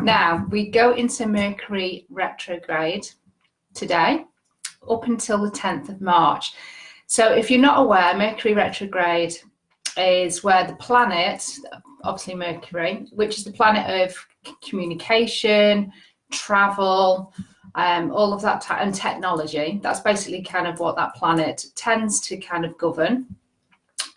Now, we go into Mercury retrograde today, up until the 10th of March. So if you're not aware, Mercury retrograde is where the planet, obviously Mercury, which is the planet of communication, travel, all of that, and technology. That's basically kind of what that planet tends to kind of govern.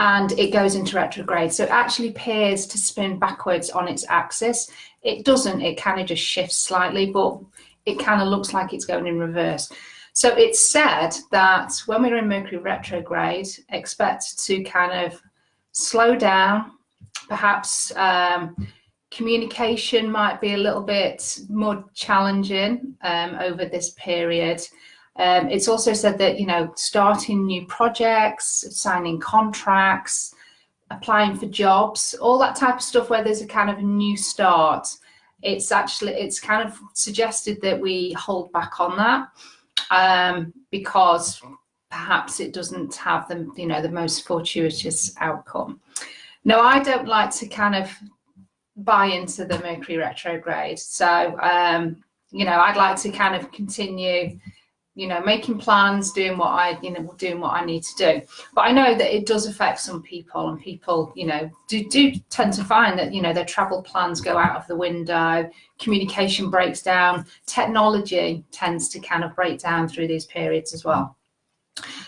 And it goes into retrograde. So it actually appears to spin backwards on its axis. It doesn't, it kind of just shifts slightly, but it kind of looks like it's going in reverse. So it's said that when we're in Mercury retrograde, expect to kind of slow down. Perhaps communication might be a little bit more challenging over this period. It's also said that, you know, starting new projects, signing contracts, applying for jobs, all that type of stuff where there's a kind of a new start. It's kind of suggested that we hold back on that. Because perhaps it doesn't have the, you know, the most fortuitous outcome. Now, I don't like to kind of buy into the Mercury retrograde. So, you know, I'd like to kind of continue, you know, making plans, doing what I need to do. But I know that it does affect some people, and people, you know, do tend to find that, you know, their travel plans go out of the window, communication breaks down, technology tends to kind of break down through these periods as well.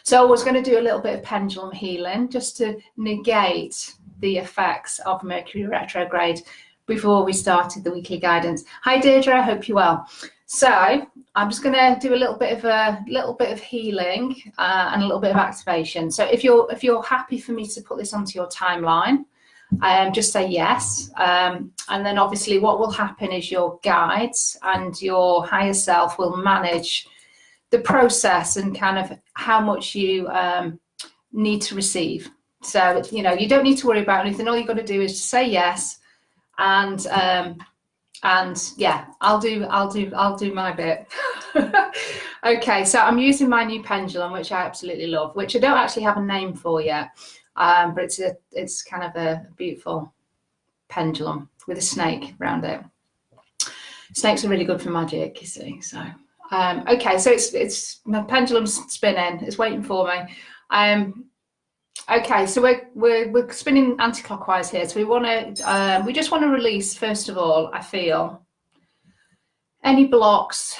So I was going to do a little bit of pendulum healing just to negate the effects of Mercury retrograde before we started the weekly guidance. Hi Deirdre, I hope you're well. So I'm just going to do a little bit of healing and a little bit of activation. So if you're happy for me to put this onto your timeline, just say yes. And then obviously what will happen is your guides and your higher self will manage the process and kind of how much you need to receive. So, you know, you don't need to worry about anything. All you've got to do is just say yes. And yeah, I'll do my bit. Okay, so I'm using my new pendulum, which I absolutely love, which I don't actually have a name for yet, but it's kind of a beautiful pendulum with a snake around it. Snakes are really good for magic, you see. So okay, so it's my pendulum's spinning, it's waiting for me. Okay, so we're spinning anti-clockwise here. So we just want to release, first of all, I feel, any blocks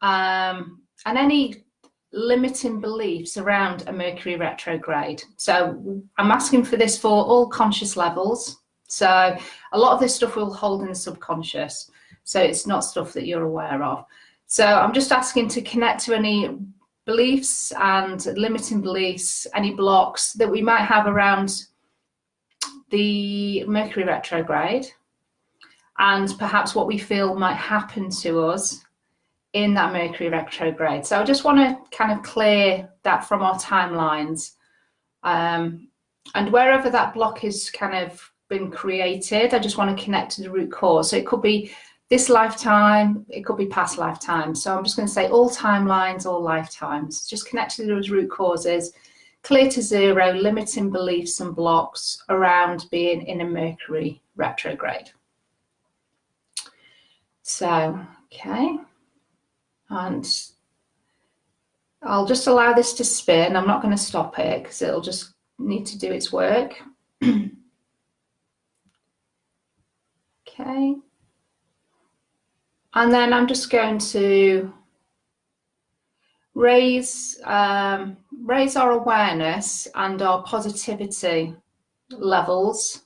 and any limiting beliefs around a Mercury retrograde. So I'm asking for this for all conscious levels. So a lot of this stuff we'll hold in the subconscious. So it's not stuff that you're aware of. So I'm just asking to connect to any beliefs and limiting beliefs, any blocks that we might have around the Mercury retrograde, and perhaps what we feel might happen to us in that Mercury retrograde. So I just want to kind of clear that from our timelines, and wherever that block is kind of been created, I just want to connect to the root cause. So it could be this lifetime, it could be past lifetimes. So I'm just going to say all timelines, all lifetimes. Just connect to those root causes, clear to zero, limiting beliefs and blocks around being in a Mercury retrograde. So, okay. And I'll just allow this to spin. I'm not going to stop it because it'll just need to do its work. Okay. And then I'm just going to raise our awareness and our positivity levels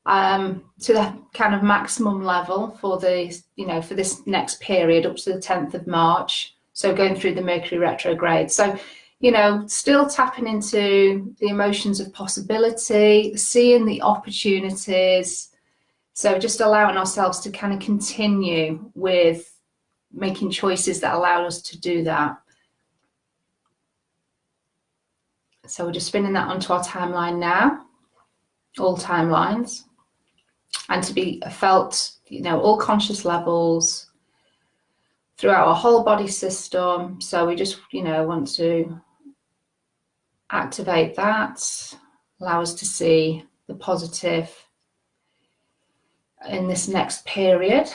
to the kind of maximum level for the, you know, for this next period up to the 10th of March. So going through the Mercury retrograde. So, you know, still tapping into the emotions of possibility, seeing the opportunities. So just allowing ourselves to kind of continue with making choices that allow us to do that. So we're just spinning that onto our timeline now, all timelines, and to be felt, you know, all conscious levels throughout our whole body system. So we just, you know, want to activate that, allow us to see the positive in this next period.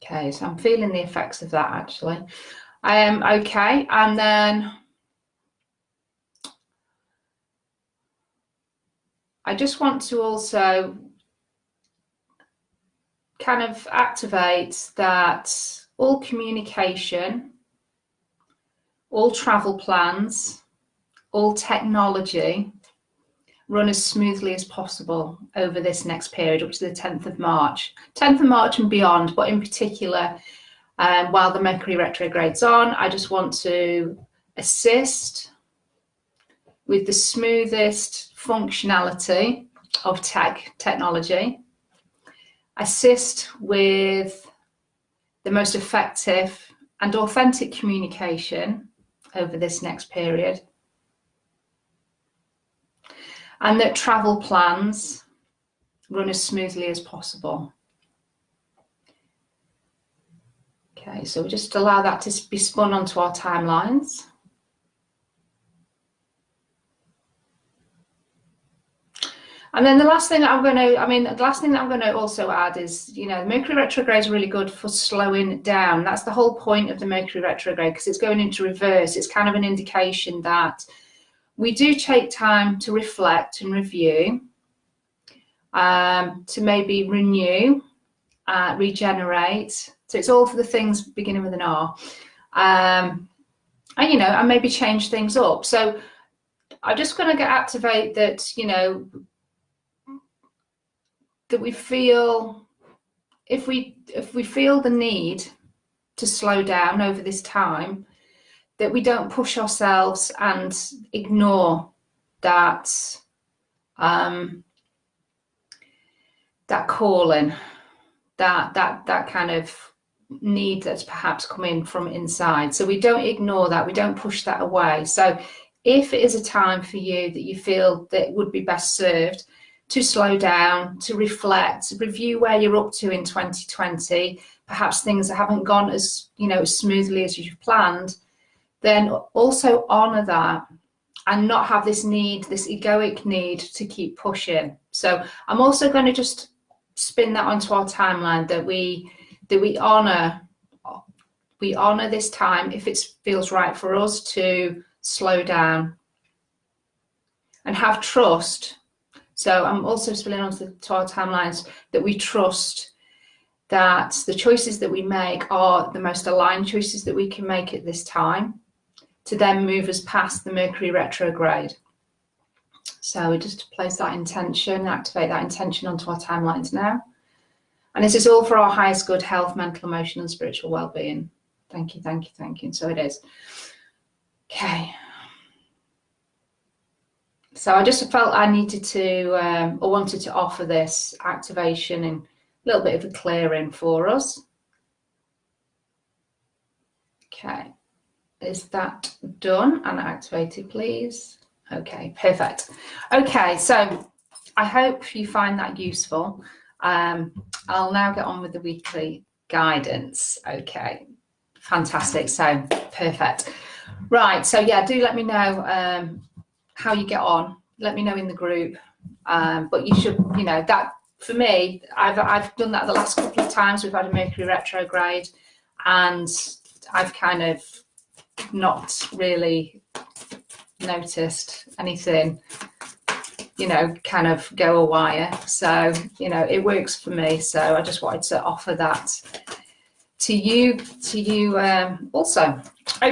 Okay, so I'm feeling the effects of that actually. Okay, and then I just want to also kind of activate that all communication, all travel plans, all technology run as smoothly as possible over this next period, which is the 10th of March. 10th of March and beyond, but in particular, while the Mercury retrograde's on, I just want to assist with the smoothest functionality of technology, assist with the most effective and authentic communication over this next period, and that travel plans run as smoothly as possible. Okay, so we just allow that to be spun onto our timelines. And then the last thing that I'm going to also add is, you know, Mercury retrograde is really good for slowing down. That's the whole point of the Mercury retrograde, because it's going into reverse. It's kind of an indication that we do take time to reflect and review, to maybe renew, regenerate. So it's all for the things beginning with an R, and, you know, and maybe change things up. So I'm just going to activate that, you know, that we feel, if we feel the need to slow down over this time, that we don't push ourselves and ignore that that calling, that kind of need that's perhaps coming from inside. So we don't ignore that, we don't push that away. So if it is a time for you that you feel that would be best served to slow down, to reflect, review where you're up to in 2020, perhaps things that haven't gone as, you know, as smoothly as you've planned, then also honor that and not have this need, this egoic need to keep pushing. So I'm also going to just spin that onto our timeline, that we honor this time if it feels right for us to slow down and have trust. So I'm also spilling onto our timelines that we trust that the choices that we make are the most aligned choices that we can make at this time, to then move us past the Mercury retrograde. So we just place that intention, activate that intention onto our timelines now. And this is all for our highest good, health, mental, emotional, and spiritual well-being. Thank you, thank you, thank you. And so it is. Okay. So I just felt I needed to, or wanted to offer this activation and a little bit of a clearing for us. Okay. Is that done and activated, please? Okay, perfect. Okay, so I hope you find that useful. I'll now get on with the weekly guidance. Okay, fantastic. So perfect. Right, so yeah, do let me know how you get on. Let me know in the group. But you should, you know, that for me, I've done that the last couple of times. We've had a Mercury retrograde, and I've kind of not really noticed anything, you know, kind of go a wire. So, you know, it works for me. So I just wanted to offer that to you also. Okay.